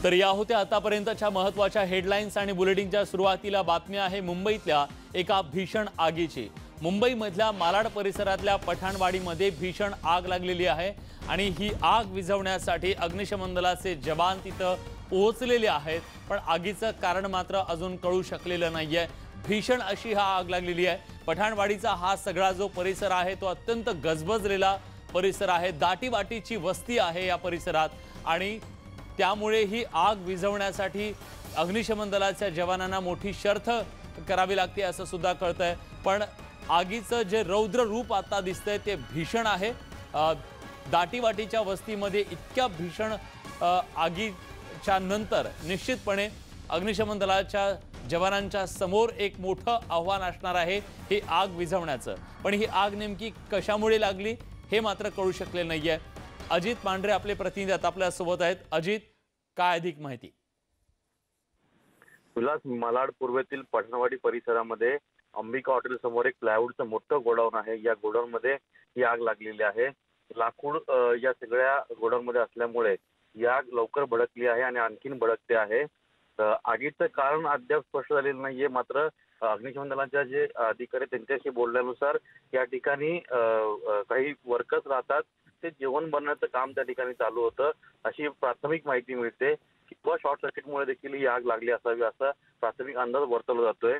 तर या होत्या आतापर्यंतच्या महत्त्वाच्या हेडलाईन्स आणि बुलेटिनच्या सुरुवातीला बातमी आहे मुंबईतल्या एका भीषण आगीची। मुंबईमधल्या मालाड परिसरातल्या पठाणवाडीमध्ये भीषण आग लागलेली आहे आणि ही आग विझवण्यासाठी अग्निशमन दलाचे जवान तिथं पोहोचलेले आहेत, पण आगीचं कारण मात्र अजून कळू शकलेलं नाहीये। भीषण अशी हा आग लागलेली आहे। पठाणवाडीचा हा सगळा जो परिसर आहे तो अत्यंत गजबजलेला परिसर आहे, दाटीवाटीची वस्ती आहे या परिसरात आणि त्यामुळे ही आग विझवण्यासाठी अग्निशमन दलाच्या जवानांना मोठी शर्थ करावी लागते असं सुद्धा कळतंय। पण आगीचं जे रौद्र रूप आता दिसतंय ते भीषण आहे। दाटीवाटीच्या वस्तीमध्ये इतक्या भीषण आगीच्या नंतर निश्चितपणे अग्निशमन दलाच्या जवानांच्या समोर एक मोठं आव्हान असणार आहे ही आग विझवण्याचं। पण ही आग नेमकी कशामुळे लागली हे मात्र कळू शकले नाहीये। अजित पांढरे आपले प्रतिनिधी आता आपल्या सोबत आहेत। अजित, काय अधिक माहिती? उल्हास, मालाड पूर्वेतील पठाणवाडी परिसरामध्ये अंबिका हॉटेल समोर एक प्लायवूडचं मोठं गोडाऊन आहे। या गोडाऊन मध्ये ही आग लागलेली आहे। लाकूड या सगळ्या गोडाऊन मध्ये असल्यामुळे ही आग लवकर भडकली आहे आणि आणखीन भडकते आहे। आगीचं कारण अद्याप स्पष्ट झालेलं नाहीये, मात्र अग्निशमन दलाच्या जे अधिकारी त्यांच्याशी बोलल्यानुसार या ठिकाणी काही वर्कर्स राहतात, ते जेवण बनवण्याचं काम त्या ठिकाणी चालू होतं अशी प्राथमिक माहिती मिळते। किंवा शॉर्ट सर्किटमुळे देखील ही आग लागली असावी असा प्राथमिक अंदाज वर्तवला जातोय।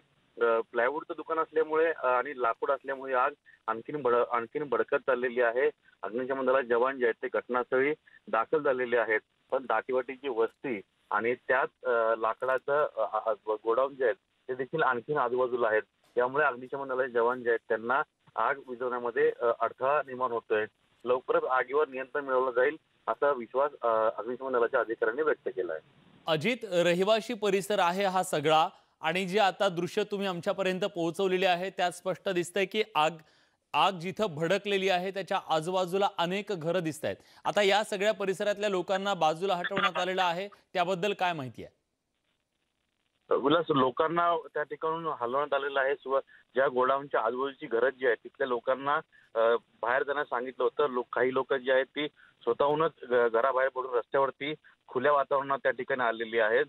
प्लायवूडचं दुकान असल्यामुळे आणि लाकूड असल्यामुळे आग आणखीन भडकत चाललेली आहे। अग्निशमन दलाचे जवान जे आहेत ते घटनास्थळी दाखल झालेले आहेत, पण दाटीवाटीची वस्ती आणि त्यात लाकडाचं गोडाऊन जे आहेत ते देखील आणखीन आजूबाजूला आहेत। त्यामुळे अग्निशमन दलाचे जवान जे आहेत त्यांना आग विझवण्यामध्ये अडथळा निर्माण होतोय। लवकरच आगीवर नियंत्रण मिळवलं जाईल असा विश्वास अग्निशमन दलाच्या अधिकाऱ्यांनी व्यक्त केला आहे। अजित, रहिवाशी परिसर आहे हा सगळा आणि जे आता दृश्य तुम्ही आमच्यापर्यंत पोहोचवलेले आहे त्यात स्पष्ट दिसतंय की आग जिथं भडकलेली आहे त्याच्या आजूबाजूला अनेक घरं दिसत आहेत। आता या सगळ्या परिसरातल्या लोकांना बाजूला हटवण्यात आलेलं आहे, त्याबद्दल काय माहिती आहे? उल्हास, लोकांना त्या ठिकाणून हलवण्यात आलेलं आहे। ज्या गोडाऊनच्या आजूबाजूची घरं जी आहेत तिथल्या लोकांना बाहेर जाण्यास सांगितलं होतं। काही लोक जी आहेत ती स्वतःहूनच घराबाहेर पडून रस्त्यावरती खुल्या वातावरणात त्या ठिकाणी आलेली आहेत।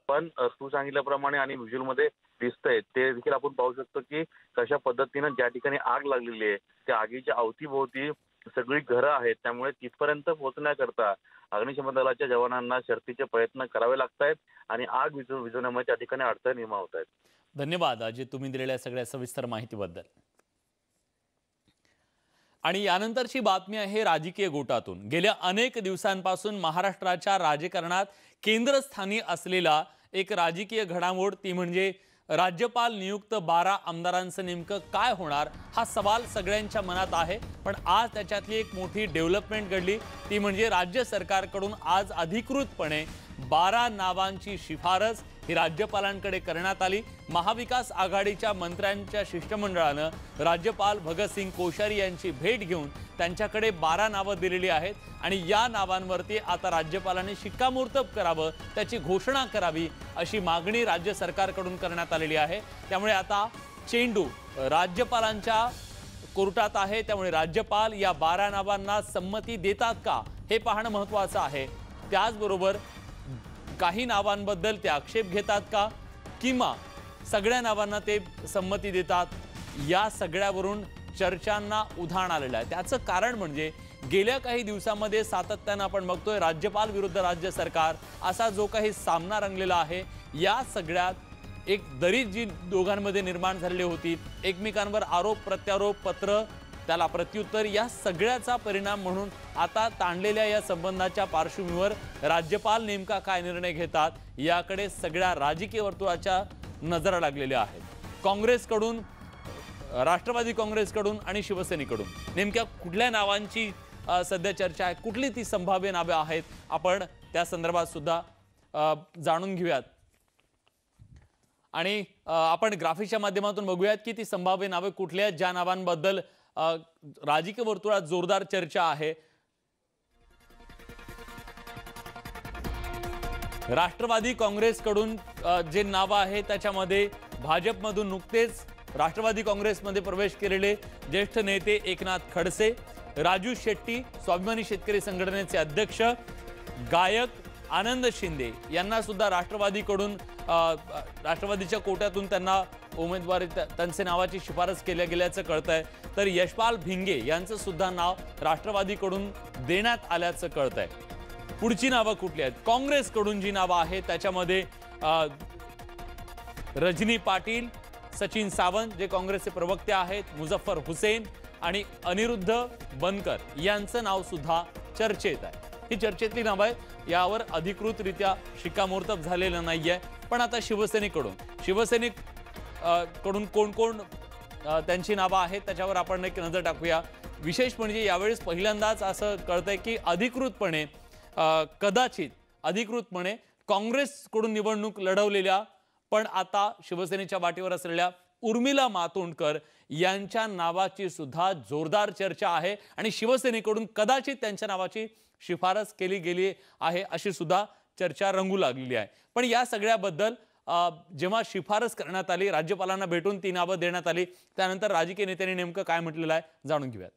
पण तू सांगितल्याप्रमाणे आणि व्हिज्युअल मध्ये दिसतंय ते देखील आपण पाहू शकतो की कशा पद्धतीनं ज्या ठिकाणी आग लागलेली आहे त्या आगीच्या अवतीभोवती सगळी घरं आहेत। त्यामुळे तिथपर्यंत पोहोचण्याकरता अग्निशमन दलाच्या जवानांना शर्थीचे प्रयत्न करावे लागत आहेत आणि आग विझवण्यामध्ये त्या ठिकाणी अडथळे निर्माण होत आहेत। धन्यवाद अजित, तुम्ही दिलेल्या सगळ्या सविस्तर माहितीबद्दल। आणि यानंतरची बातमी आहे राजकीय गोटातून। गेल्या अनेक दिवसांपासून महाराष्ट्राच्या राजकारणात केंद्रस्थानी असलेला एक राजकीय घडामोड ती म्हणजे राज्यपाल नियुक्त 12 आमदारांचं नेमकं काय होणार हा सवाल सगळ्यांच्या मनात आहे। पण आज त्याच्यातली एक मोठी डेव्हलपमेंट घडली ती म्हणजे राज्य सरकारकडून आज अधिकृतपणे 12 नावांची शिफारस ही राज्यपालांकडे करण्यात आली। महाविकास आघाडीच्या मंत्र्यांच्या शिष्टमंडळानं राज्यपाल भगतसिंग कोश्यारी यांची भेट घेऊन त्यांच्याकडे 12 नावं दिलेली आहेत आणि या नावांवरती आता राज्यपालांनी शिक्कामोर्तब करावं, त्याची घोषणा करावी अशी मागणी राज्य सरकारकडून करण्यात आलेली आहे। त्यामुळे आता चेंडू राज्यपालांच्या कोर्टात आहे। त्यामुळे राज्यपाल या 12 नावांना संमती देतात का हे पाहणं महत्त्वाचं आहे। त्याचबरोबर काही नावांबद्दल ते आक्षेप घेतात का किंवा सगळ्या नावांना ते संमती देतात, या सगळ्यावरून चर्चांना उधाण आलेलं आहे। त्याचं कारण म्हणजे गेल्या काही दिवसांमध्ये सातत्यानं आपण बघतोय राज्यपाल विरुद्ध राज्य सरकार असा जो काही सामना रंगलेला आहे, या सगळ्यात एक दरी जी दोघांमध्ये निर्माण झालेली होती, एकमेकांवर आरोप प्रत्यारोप पत्र त्याला प्रत्युत्तर, या सगळ्याचा परिणाम म्हणून आता ताणलेल्या या संबंधाच्या पार्श्वभूमीवर राज्यपाल नेमका काय निर्णय घेतात याकडे सगळ्या राजकीय वर्तुळाच्या नजरा लागलेल्या आहेत। काँग्रेसकडून, राष्ट्रवादी काँग्रेसकडून आणि शिवसेनेकडून नेमक्या कुठल्या नावांची सध्या चर्चा आहे, कुठली ती संभाव्य नावे आहेत, आपण त्या संदर्भात सुद्धा जाणून घेऊयात आणि आपण ग्राफिकच्या माध्यमातून बघूयात की ती संभाव्य नावे कुठल्या आहेत, ज्या नावांबद्दल राजकीय वर्तुळात जोरदार चर्चा आहे। राष्ट्रवादी काँग्रेसकडून जे नाव आहे त्याच्यामध्ये भाजपमधून नुकतेच राष्ट्रवादी काँग्रेसमध्ये प्रवेश केलेले ज्येष्ठ नेते एकनाथ खडसे, राजू शेट्टी, स्वाभिमानी शेतकरी संघटनेचे अध्यक्ष, गायक आनंद शिंदे यांना सुद्धा राष्ट्रवादीकडून राष्ट्रवादीच्या कोट्यातून त्यांना उमेदवारी त्यांचे नावाची शिफारस केल्या गेल्याचं कळतंय। तर यशपाल भिंगे यांचं सुद्धा नाव राष्ट्रवादीकडून देण्यात आल्याचं कळतंय। पुढची नावं कुठली आहेत? काँग्रेसकडून जी नावं आहेत त्याच्यामध्ये रजनी पाटील, सचिन सावंत जे काँग्रेसचे प्रवक्ते आहेत, मुझफ्फर हुसेन आणि अनिरुद्ध बनकर यांचं नाव सुद्धा चर्चेत आहे। ही चर्चेतली नावं आहेत, यावर अधिकृतरित्या शिक्कामोर्तब झालेलं नाहीये। पण आता शिवसेनेकडून कोण कोण त्यांची नावं आहेत त्याच्यावर आपण एक नजर टाकूया। विशेष म्हणजे यावेळेस पहिल्यांदाच असं कळतंय की कदाचित अधिकृतपणे काँग्रेसकडून निवडणूक लढवलेल्या पण आता शिवसेनेच्या वाटेवर असलेल्या उर्मिला मातोंडकर यांच्या नावाची सुद्धा जोरदार चर्चा आहे आणि शिवसेनेकडून कदाचित त्यांच्या नावाची शिफारस केली गेली आहे अशी सुद्धा चर्चा रंगू लागलेली आहे। पण या सगळ्याबद्दल जेव्हा शिफारस करण्यात आली, राज्यपालांना भेटून ती नावं देण्यात आली, त्यानंतर राजकीय नेत्यांनी नेमकं काय म्हटलेलं आहे जाणून घेऊयात।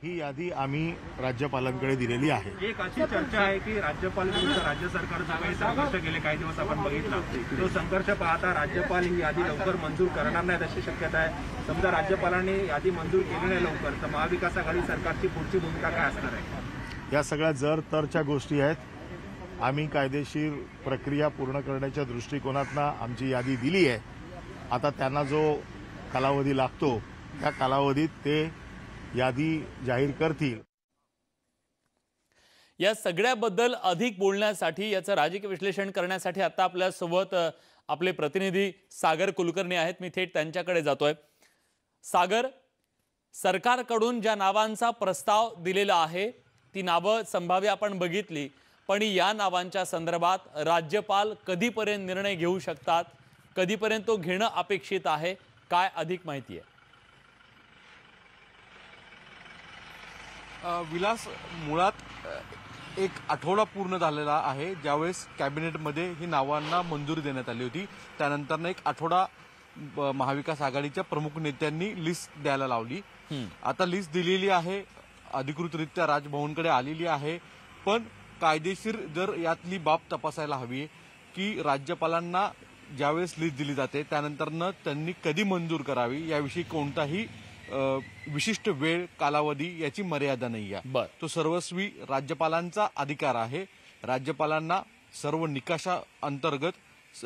ही यादी आम्ही राज्यपालांकडे दिलेली आहे। एक अशी चर्चा आहे की राज्यपाल विरुद्ध राज्य सरकारचा काही संघर्ष गेले काही दिवस आपण बघितला, तो संघर्ष पाहता राज्यपाल ही यादी लवकर मंजूर करणार नाहीत अशी शक्यता आहे। समजा राज्यपालांनी यादी मंजूर केली नाही लवकर तर महाविकास आघाडी सरकारची पुढची भूमिका काय असणार आहे? या सगळ्या जर तरच्या गोष्टी आहेत। आम्ही कायदेशीर प्रक्रिया पूर्ण करण्याच्या दृष्टिकोनातून आमची यादी दिली आहे। आता त्यांना जो कालावधी लागतो त्या कालावधीत ते यादी जाहीर करतील। या सगळ्याबद्दल अधिक बोलण्यासाठी, याचं राजकीय विश्लेषण करण्यासाठी आता आपल्या सोबत आपले प्रतिनिधी सागर कुलकर्णी आहेत। मी थेट त्यांच्याकडे जातोय। सागर, सरकारकडून ज्या नावांचा प्रस्ताव दिलेला आहे ती नावं संभाव्य आपण बघितली, पण या नावांच्या संदर्भात राज्यपाल कधीपर्यंत निर्णय घेऊ शकतात, कधीपर्यंत तो घेणं अपेक्षित आहे, काय अधिक माहिती आहे? विलास, मुळात एक आठवडा पूर्ण झालेला आहे ज्यावेळेस कॅबिनेटमध्ये ही नावांना मंजुरी देण्यात आली होती। त्यानंतर एक आठवडा महाविकास आघाडीच्या प्रमुख नेत्यांनी लिस्ट द्यायला लावली। आता लिस्ट दिलेली आहे, अधिकृतरित्या राजभवनकडे आलेली आहे। पण कायदेशीर जर यातली बाब तपासायला हवी की राज्यपालांना ज्यावेळेस लिस्ट दिली जाते त्यानंतर त्यांनी कधी मंजूर करावी याविषयी कोणताही विशिष्ट वेळ कालावधी याची मर्यादा नाही आहे। तो सर्वस्वी राज्यपालांचा अधिकार आहे। राज्यपालांना सर्व निकषा अंतर्गत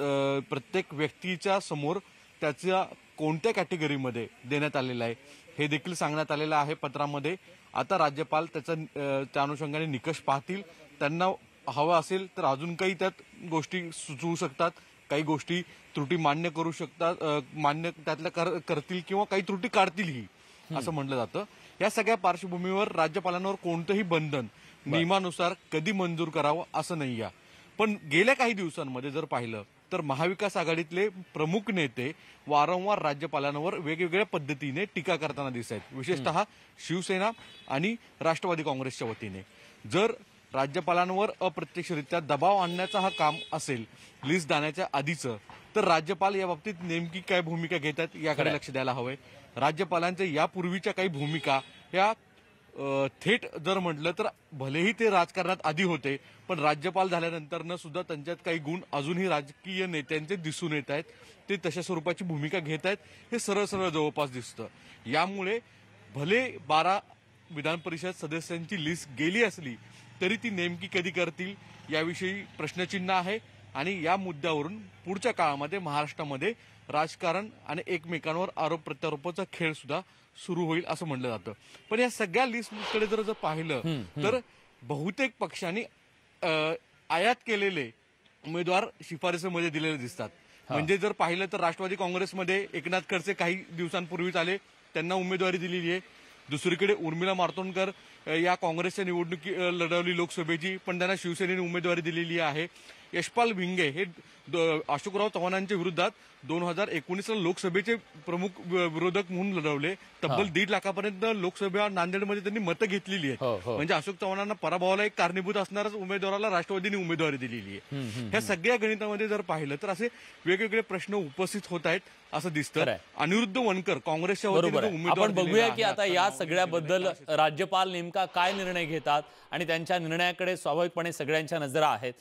प्रत्येक व्यक्तीच्या समोर त्याच्या कोणत्या कॅटेगरीमध्ये देण्यात आलेला आहे हे देखील सांगण्यात आलेलं आहे पत्रामध्ये। आता राज्यपाल त्या अनुषंगाने निकष पाहतील, त्यांना हवं असेल तर अजून काही त्यात गोष्टी सुचवू शकतात, काही गोष्टी त्रुटी मान्य करू शकतात, मान्य त्यातल्या करतील किंवा काही त्रुटी काढतीलही असं म्हटलं जातं। या सगळ्या पार्श्वभूमीवर राज्यपालांवर कोणतंही बंधन नियमानुसार कधी मंजूर करावं असं नाही आहे। पण गेल्या काही दिवसांमध्ये जर पाहिलं तर महाविकास आघाडीतले प्रमुख नेते वारंवार राज्यपालांवर वेगवेगळ्या पद्धतीने टीका करताना दिसत आहेत, विशेषतः शिवसेना आणि राष्ट्रवादी काँग्रेसच्या वतीने। जर राज्यपालांवर अप्रत्यक्षरित्या दबाव आणण्याचा हा काम असेल लिस्ट देण्याच्या आधीचं, तर राज्यपाल या बाबतीत नेमकी काय भूमिका घेतात याकडे लक्ष द्यायला हवंय। राज्यपालांच्या यापूर्वीच्या काही भूमिका या थेट जर म्हटलं तर भलेही ते राजकारणात आधी होते, पण राज्यपाल झाल्यानंतर सुद्धा त्यांच्यात काही गुण अजूनही राजकीय नेत्यांचे दिसून येत आहेत। ते तशा स्वरूपाची भूमिका घेत आहेत हे सरळ सरळ जवळपास दिसतं। यामुळे भले 12 विधान परिषद सदस्यांची लिस्ट गेली असली तरी ती नेमकी कधी करतील याविषयी प्रश्नचिन्ह आहे। आणि या मुद्द्यावरून पुढच्या काळामध्ये महाराष्ट्रामध्ये राजकारण आणि एकमेकांवर आरोप प्रत्यारोपाचा खेळ सुद्धा सुरू होईल असं म्हणलं जातं। पण या सगळ्या लिस्टकडे जर पाहिलं तर बहुतेक पक्षांनी आयात केलेले उमेदवार शिफारसीमध्ये दिलेले दिसतात। म्हणजे जर पाहिलं तर राष्ट्रवादी काँग्रेसमध्ये एकनाथ खडसे काही दिवसांपूर्वीच आले, त्यांना उमेदवारी दिलेली आहे। दुसरीकडे उर्मिला मातोंडकर या काँग्रेसच्या निवडणुकी लढवली लोकसभेची, पण त्यांना शिवसेनेने उमेदवारी दिलेली आहे। यशपाल भिंगे हे अशोकराव चव्हाणांच्या विरोधात 2019ला लोकसभेचे प्रमुख विरोधक म्हणून लढवले. तब्बल 1.5 लाखापर्यंत लोकसभा नांदेडमध्ये त्यांनी मतं घेतलेली आहेत. म्हणजे अशोक चव्हाणांना पराभवाला एक कारणीभूत असणारच उमेदवाराला राष्ट्रवादीने उमेदवारी दिलेली आहे. ह्या सगळ्या गणितामध्ये जर पाहिलं तर असे वेगवेगळे प्रश्न उपस्थित होत आहेत असं दिसतं. अनिरुद्ध वनकर काँग्रेसच्या वतीने उमेदवार आपण बघूया की आता या सगळ्याबद्दल राज्यपाल नेमका काय निर्णय घेतात आणि त्यांच्या निर्णयाकडे स्वाभाविकपणे सगळ्यांच्या नजरा आहेत.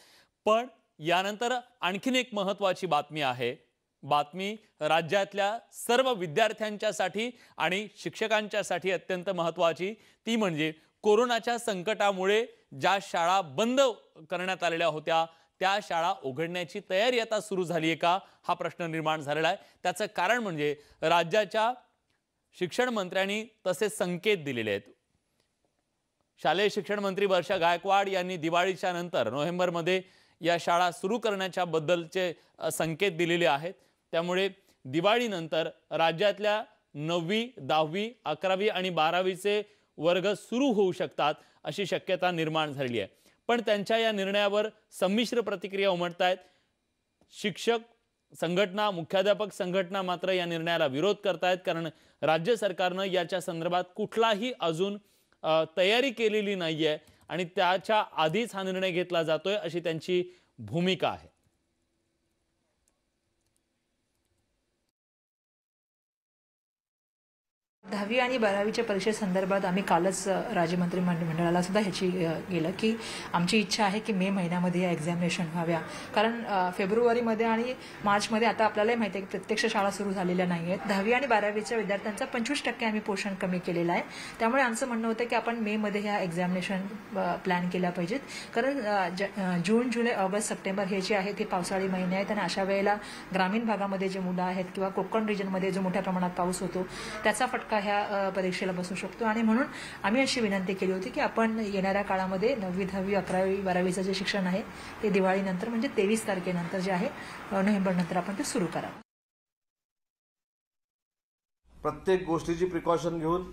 पण यानंतर आणखीन एक महत्वाची बातमी आहे. बातमी राज्यातल्या सर्व विद्यार्थ्यांच्यासाठी आणि शिक्षकांच्यासाठी अत्यंत महत्वाची. ती म्हणजे कोरोनाच्या संकटामुळे ज्या शाळा बंद करण्यात आलेल्या होत्या त्या शाळा उघडण्याची तयारी आता सुरू झाली आहे का, हा प्रश्न निर्माण झालेला आहे. त्याचं कारण म्हणजे राज्याच्या शिक्षण मंत्र्यांनी तसे संकेत दिलेले आहेत. शालेय शिक्षण मंत्री वर्षा गायकवाड यांनी दिवाळीच्या नंतर नोव्हेंबरमध्ये या शाळा सुरू करण्याच्या बद्दलचे संकेत दिलेले आहेत. त्यामुळे दिवाळीनंतर राज्यातल्या 9वी, 10वी, 11वी आणि 12वीचे वर्ग सुरू होऊ शकतात अशी शक्यता निर्माण झाली आहे. पण त्यांच्या या निर्णयावर संमिश्र प्रतिक्रिया उमटतायत. शिक्षक संघटना, मुख्याध्यापक संघटना मात्र या निर्णयाला विरोध करतायत, कारण राज्य सरकारनं याच्या संदर्भात कुठलाही अजून तयारी केलेली नाहीये आणि त्याच्या आधीच हा निर्णय घेतला जातोय अशी त्यांची भूमिका आहे. 10वी आणि 12वीच्या परीक्षेसंदर्भात आम्ही कालच राज्यमंत्री मंडळाला सुद्धा ह्याची गेलं की आमची इच्छा आहे की मे महिन्यामध्ये या एक्झामिनेशन व्हाव्या. कारण फेब्रुवारीमध्ये आणि मार्चमध्ये आता आपल्यालाही माहिती आहे की प्रत्यक्ष शाळा सुरू झालेल्या नाही आहेत. 10वी आणि 12वीच्या विद्यार्थ्यांचा 25% आम्ही पोषण कमी केलेला आहे. त्यामुळे आमचं म्हणणं होतं की आपण मेमध्ये ह्या एक्झामिनेशन प्लॅन केल्या पाहिजेत. कारण जून, जुलै, ऑगस्ट, सप्टेंबर हे जे आहेत हे पावसाळी महिने आहेत आणि अशा वेळेला ग्रामीण भागामध्ये जे मुलं आहेत किंवा कोकण रिजनमध्ये जो मोठ्या प्रमाणात पाऊस होतो त्याचा फटका ह्या परीक्षेला बसू शकतो. आणि म्हणून आम्ही अशी विनंती केली होती की आपण येणाऱ्या काळामध्ये 9वी, 10वी, 11वी, 12वीचं जे शिक्षण आहे ते दिवाळीनंतर म्हणजे 23 तारखेनंतर जे आहे नोव्हेंबरनंतर आपण ते सुरू करावं. प्रत्येक गोष्टीची प्रिकॉशन घेऊन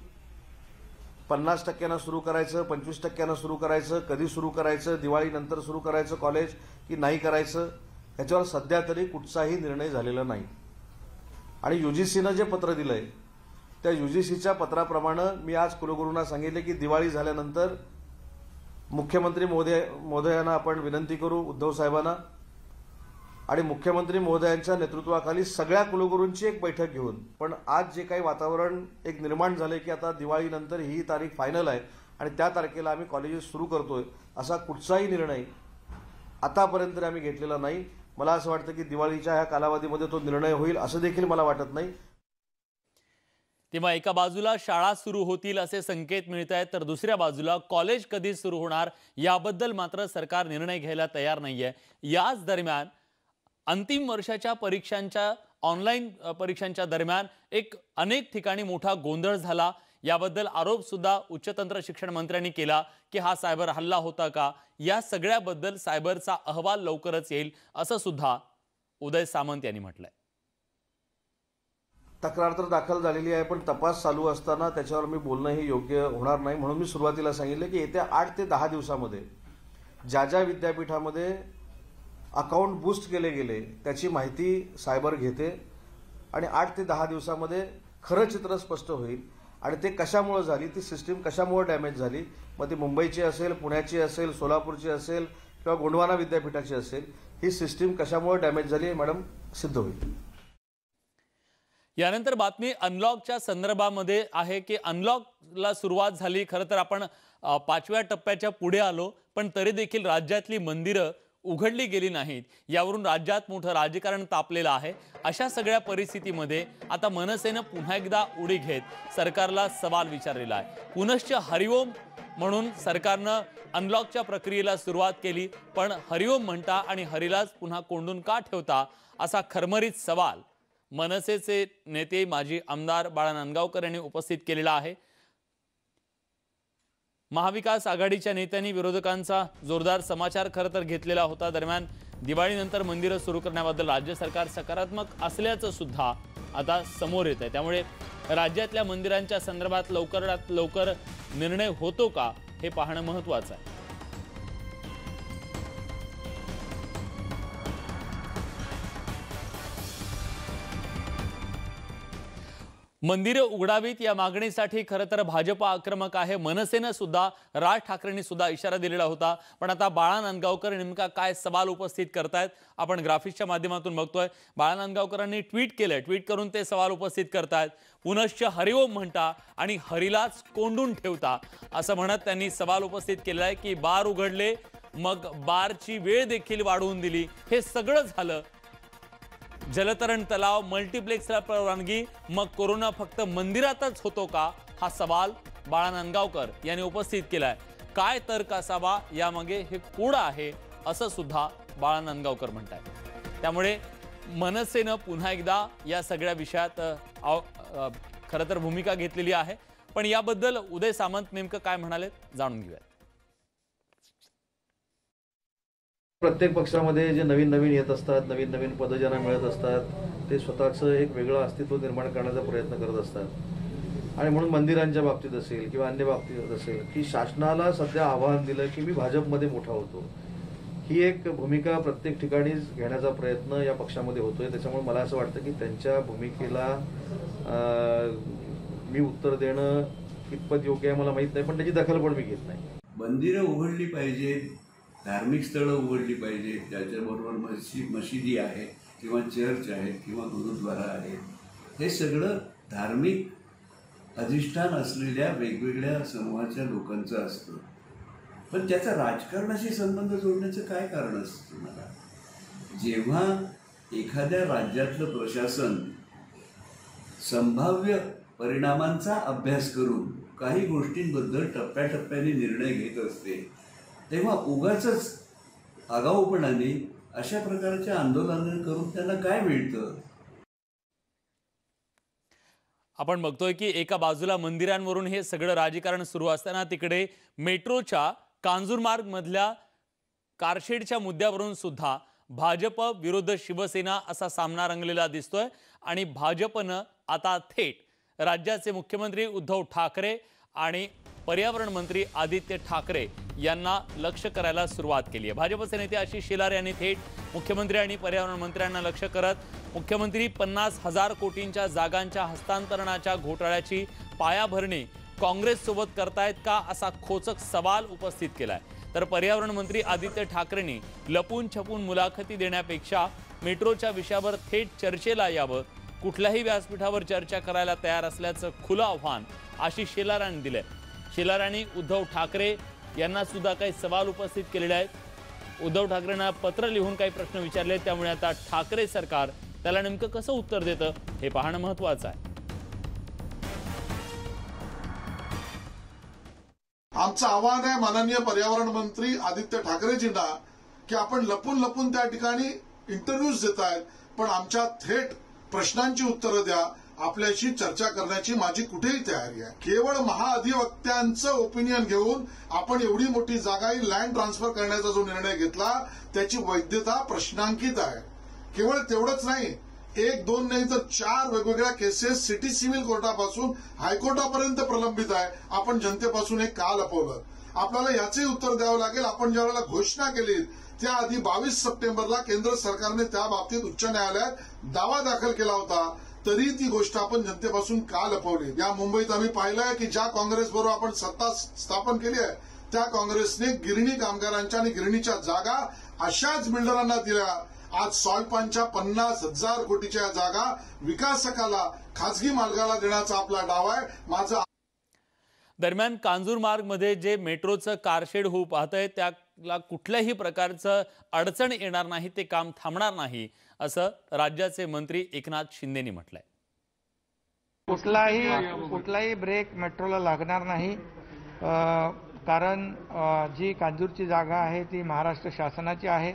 50% सुरू करायचं, 25% सुरू करायचं, कधी सुरू करायचं, दिवाळीनंतर सुरू करायचं कॉलेज की नाही करायचं, ह्याच्यावर सध्या तरी कुठचाही निर्णय झालेला नाही. आणि UGCनं जे पत्र दिलंय त्या UGCच्या पत्राप्रमाणे मी आज कुलगुरूंना सांगितले की दिवाळी झाल्यानंतर मुख्यमंत्री महोदयांना आपण विनंती करू, उद्धव साहेबांना, आणि मुख्यमंत्री महोदयांच्या नेतृत्वाखाली सगळ्या कुलगुरूंची एक बैठक घेऊन. पण आज जे काही वातावरण एक निर्माण झाले की आता दिवाळीनंतर ही तारीख फायनल आहे आणि त्या तारखेला आम्ही कॉलेजेस सुरू करतोय, असा कुठचाही निर्णय आतापर्यंत आम्ही घेतलेला नाही. मला असं वाटतं की दिवाळीच्या ह्या कालावधीमध्ये तो निर्णय होईल असं देखील मला वाटत नाही. तेव्हा एका बाजूला शाळा सुरू होतील असे संकेत मिळत आहेत, तर दुसऱ्या बाजूला कॉलेज कधी सुरू होणार याबद्दल मात्र सरकार निर्णय घ्यायला तयार नाहीये. याच दरम्यान अंतिम वर्षाच्या परीक्षांच्या ऑनलाईन परीक्षांच्या दरम्यान अनेक ठिकाणी मोठा गोंधळ झाला. याबद्दल आरोप सुद्धा उच्चतंत्र शिक्षण मंत्र्यांनी केला की हा सायबर हल्ला होता का. या सगळ्याबद्दल सायबरचा अहवाल लवकरच येईल असं सुद्धा उदय सामंत यांनी म्हटलंय. तक्रार तर दाखल झालेली आहे, पण तपास चालू असताना त्याच्यावर मी बोलणं हे योग्य होणार नाही. म्हणून मी सुरुवातीला सांगितलं की येत्या 8 ते 10 दिवसामध्ये ज्या ज्या विद्यापीठामध्ये अकाउंट बूस्ट केले गेले त्याची माहिती सायबर घेते आणि 8 ते 10 दिवसामध्ये खरं चित्र स्पष्ट होईल. आणि ते कशामुळे झाली, ती सिस्टीम कशामुळे डॅमेज झाली, मग ती मुंबईची असेल, पुण्याची असेल, सोलापूरची असेल किंवा गोंडवाना विद्यापीठाची असेल, ही सिस्टीम कशामुळे डॅमेज झाली मॅडम सिद्ध होईल. यानंतर बातमी अनलॉकच्या संदर्भामध्ये आहे की अनलॉकला सुरुवात झाली. खरं तर आपण 5व्या टप्प्याच्या पुढे आलो, पण तरी देखील राज्यातली मंदिरं उघडली गेली नाहीत. यावरून राज्यात मोठं राजकारण तापलेलं आहे. अशा सगळ्या परिस्थितीमध्ये आता मनसेनं पुन्हा एकदा उडी घेत सरकारला सवाल विचारलेला आहे. पुनश्च हरिओम म्हणून सरकारनं अनलॉकच्या प्रक्रियेला सुरुवात केली, पण हरिओम म्हणता आणि हरीलाच पुन्हा कोंडून का ठेवता असा खरमरीत सवाल मनसेचे नेते माजी आमदार बाळा नांदगावकर यांनी उपस्थित केलेला आहे. महाविकास आघाडीच्या नेत्यांनी विरोधकांचा जोरदार समाचार खरं तर घेतलेला होता. दरम्यान दिवाळीनंतर मंदिरं सुरू करण्याबद्दल राज्य सरकार सकारात्मक असल्याचं सुद्धा आता समोर येत आहे. त्यामुळे राज्यातल्या मंदिरांच्या संदर्भात लवकरात लवकर निर्णय होतो का हे पाहणं महत्त्वाचं आहे. मंदिरे उघडावीत या मागणीसाठी खरं तर भाजप आक्रमक आहे. मनसेनं सुद्धा, राज ठाकरेंनी सुद्धा इशारा दिलेला होता. पण आता बाळा नांदगावकर नेमका काय सवाल उपस्थित करतायत आपण ग्राफिक्सच्या माध्यमातून बघतोय. बाळा नांदगावकरांनी ट्विट केलंय, ट्विट करून ते सवाल उपस्थित करतायत. पुनश्च हरिओम म्हणता आणि हरीलाच कोंडून ठेवता असं म्हणत त्यांनी सवाल उपस्थित केलेला आहे की बार उघडले, मग बारची वेळ देखील वाढवून दिली. हे सगळं झालं, जलतरण तलाव, मल्टिप्लेक्सला परवानगी, मग कोरोना फक्त मंदिरातच होतो का, हा सवाल बाळा नांदगावकर यांनी उपस्थित केलाय. काय तर्क असावा यामागे हे कोड आहे असं सुद्धा बाळा नांदगावकर म्हणतात. त्यामुळे मनसेनं पुन्हा एकदा या सगळ्या विषयात खरं तर भूमिका घेतलेली आहे. पण याबद्दल उदय सामंत नेमकं काय म्हणालेत जाणून घेऊयात. प्रत्येक पक्षामध्ये जे नवीन नवीन येत असतात, नवीन नवीन पदं ज्यांना मिळत असतात, ते स्वतःचं एक वेगळं अस्तित्व निर्माण करण्याचा प्रयत्न करत असतात. आणि म्हणून मंदिरांच्या बाबतीत असेल किंवा अन्य बाबतीत असेल की शासनाला सध्या आव्हान दिलं की मी भाजपमध्ये मोठा होतो, ही एक भूमिका प्रत्येक ठिकाणी घेण्याचा प्रयत्न या पक्षामध्ये होतोय. त्याच्यामुळे मला असं वाटतं की त्यांच्या भूमिकेला मी उत्तर देणं कितपत योग्य आहे मला माहीत नाही, पण त्याची दखल पण मी घेत नाही. मंदिरं उघडली पाहिजेत, धार्मिक स्थळं उघडली पाहिजेत, त्याच्याबरोबर मशिदी आहे किंवा चर्च आहेत किंवा गुरुद्वारा आहे, हे सगळं धार्मिक अधिष्ठान असलेल्या वेगवेगळ्या समूहाच्या लोकांचं असतं. पण त्याचा राजकारणाशी संबंध जोडण्याचं काय कारण असतं तुम्हाला? जेव्हा एखाद्या राज्यातलं प्रशासन संभाव्य परिणामांचा अभ्यास करून काही गोष्टींबद्दल टप्प्याटप्प्याने निर्णय घेत असते, तेव्हा उगाचच आगाऊपणाने अशा प्रकारचे आंदोलन करून त्यांना काय मिळतं? आपण बघतोय की एका बाजूला मंदिरांवरून हे सगळं राजकारण सुरू असताना तिकडे मेट्रोच्या कांजूरमार्ग मधल्या कारशेडच्या मुद्द्यावरून सुद्धा भाजप विरुद्ध शिवसेना असा सामना रंगलेला दिसतोय. आणि भाजपनं आता थेट राज्याचे मुख्यमंत्री उद्धव ठाकरे आणि पर्यावरण मंत्री आदित्य ठाकरे यांना लक्ष करायला सुरुवात केली आहे. भाजपचे नेते आशिष शेलार यांनी थेट मुख्यमंत्री आणि पर्यावरण मंत्र्यांना लक्ष करत मुख्यमंत्री 50,000 कोटींच्या जागांच्या हस्तांतरणाच्या घोटाळ्याची पायाभरणी काँग्रेससोबत करतायत का असा खोचक सवाल उपस्थित केलाय. तर पर्यावरण मंत्री आदित्य ठाकरेंनी लपून छपून मुलाखती देण्यापेक्षा मेट्रोच्या विषयावर थेट चर्चेला यावं, कुठल्याही व्यासपीठावर चर्चा करायला तयार असल्याचं खुलं आव्हान आशिष शेलारांनी दिलंय. शेलारांनी उद्धव ठाकरे यांना सुद्धा काही सवाल उपस्थित केलेले आहेत. उद्धव ठाकरेंना पत्र लिहून काही प्रश्न विचारले, त्यामुळे आता ठाकरे सरकार त्याला नेमकं कसं उत्तर देतं हे पाहणं महत्त्वाचं आहे. आमचं आव्हान आहे माननीय पर्यावरण मंत्री आदित्य ठाकरेजींना की आपण लपून लपून त्या ठिकाणी इंटरव्ह्यूज देत आहेत, पण आमच्या थेट प्रश्नांची उत्तरं द्या. आपल्याशी चर्चा करण्याची माझी कुठेही तयारी आहे. केवळ महाअधिवक्त्यांचं ओपिनियन घेऊन आपण एवढी मोठी जागा लँड ट्रान्सफर करण्याचा जो निर्णय घेतला त्याची वैधता प्रश्नांकित आहे. केवळ तेवढंच नाही, 1, 2 नाही तर 4 वेगवेगळ्या केसेस सिटी सिव्हिल कोर्टापासून हायकोर्टापर्यंत प्रलंबित आहे. आपण जनतेपासून हे का लपवलं? आपल्याला याचे उत्तर द्यावं लागेल. आपण ज्या वेळेला घोषणा केली त्याआधी 22 सप्टेंबरला केंद्र सरकारने त्या बाबतीत उच्च न्यायालयात दावा दाखल केला होता, तरी ती गोष्ट आपण जनतेपासून का लपवली? या मुंबईत आम्ही पाहिलंय की ज्या काँग्रेस बरोबर आपण सत्ता स्थापन केली आहे त्या काँग्रेसने गिरणी कामगारांच्या आणि गिरणीच्या जागा अशाच बिल्डरांना दिल्या. आज सॉल्टपानच्या 50,000 कोटीच्या जागा विकासकाला, खासगी मालकाला देण्याचा आपला डाव आहे. माझं दरम्यान कांजूरमार्गमध्ये जे मेट्रोचं कारशेड होऊ पाहतंय त्याला कुठल्याही प्रकारचं अडचण येणार नाही, ते काम थांबणार नाही असं राज्याचे मंत्री एकनाथ शिंदेंनी म्हटलंय. कुठलाही ब्रेक मेट्रोला लागणार नाही, कारण जी कांजूरची जागा आहे ती महाराष्ट्र शासनाची आहे.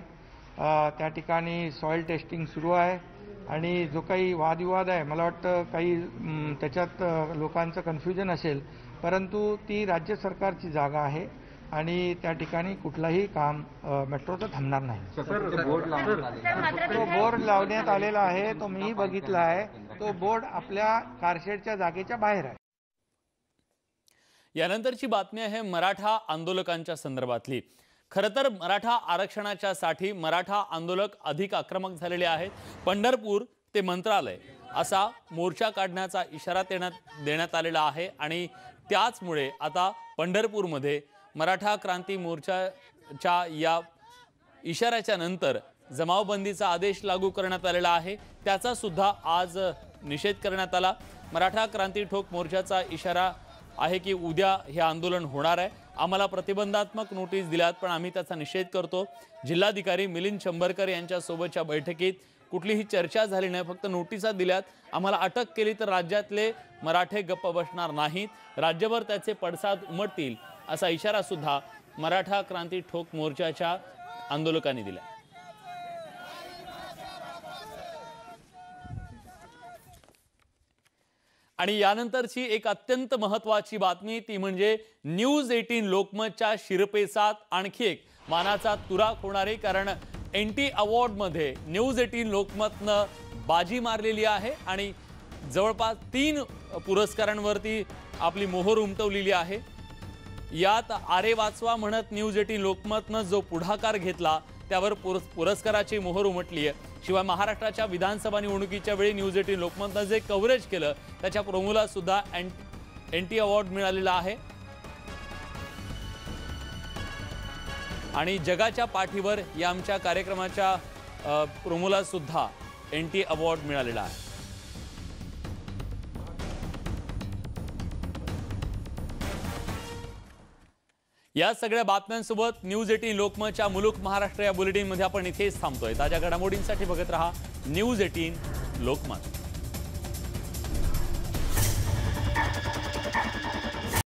त्या ठिकाणी सॉइल टेस्टिंग सुरू आहे आणि जो काही वादविवाद आहे, मला वाटतं काही त्याच्यात लोकांचं कन्फ्युजन असेल, परंतु ती राज्य सरकारची जागा आहे आणि त्या ठिकाणी कुठलाही काम मेट्रोचं थांबणार नाही. तो बोर्ड लावण्यात आलेला आहे, तो मीही बघितला आहे. तो बोर्ड आपल्या कारशेडच्या जागेच्या बाहेर आहे. यानंतरची बातमी आहे मराठा आंदोलकांच्या संदर्भातली. खरं तर मराठा आरक्षणाच्या साठी मराठा आंदोलक अधिक आक्रमक झालेले आहेत. पंढरपूर ते मंत्रालय असा मोर्चा काढण्याचा इशारा देण्यात आलेला आहे आणि त्याचमुळे आता पंढरपूरमध्ये मराठा क्रांती मोर्चाच्या या इशाऱ्याच्या नंतर जमावबंदीचा आदेश लागू करण्यात आलेला आहे, त्याचा सुद्धा आज निषेध करण्यात आला। मराठा क्रांती ठोक मोर्चाचा इशारा आहे की उद्या हे आंदोलन होणार आहे। आम्हाला प्रतिबंधात्मक नोटीस दिल्यात पण आम्ही त्याचा निषेध करतो। जिल्हाधिकारी मिलिंद शंभरकर यांच्या सोबतच्या बैठकीत कुठलीही चर्चा झाली नाही, फक्त नोटिसा दिल्यात। आम्हाला अटक केली तर राज्यातले मराठे गप्प बसणार नाहीत, राज्यभर त्याचे पडसाद उमटतील असा इशारा सुद्धा मराठा क्रांती ठोक मोर्चाच्या आंदोलकांनी दिला। आणि यानंतरची एक अत्यंत महत्त्वाची बातमी ती म्हणजे न्यूज 18 लोकमतच्या शिरपेचात आणखी एक मानाचा तुराक होणार आहे, कारण एनटी अवॉर्ड मध्ये न्यूज 18 लोकमतनं बाजी मारलेली आहे आणि जवळपास 3 पुरस्कारांवरती आपली मोहर उमटवलेली आहे। यात आरे वाचवा म्हणत न्यूज 18 लोकमतनं जो पुढाकार घेतला त्यावर पुरस्काराची मोहर उमटली आहे। शिवाय महाराष्ट्राच्या विधानसभा निवडणुकीच्या वेळी न्यूज 18 लोकमतनं जे कव्हरेज केलं त्याच्या प्रोमोला सुद्धा एनटी अवॉर्ड मिळालेला आहे आणि जगाच्या पाठीवर या आमच्या कार्यक्रमाच्या प्रोमोला सुद्धा एनटी अवॉर्ड मिळालेला आहे। या सगळ्या बातम्यांसोबत न्यूज 18 लोकमतच्या मुलुक महाराष्ट्र या बुलेटिनमध्ये आपण इथेच थांबतोय। ताज्या घडामोडींसाठी बघत रहा न्यूज 18 लोकमत।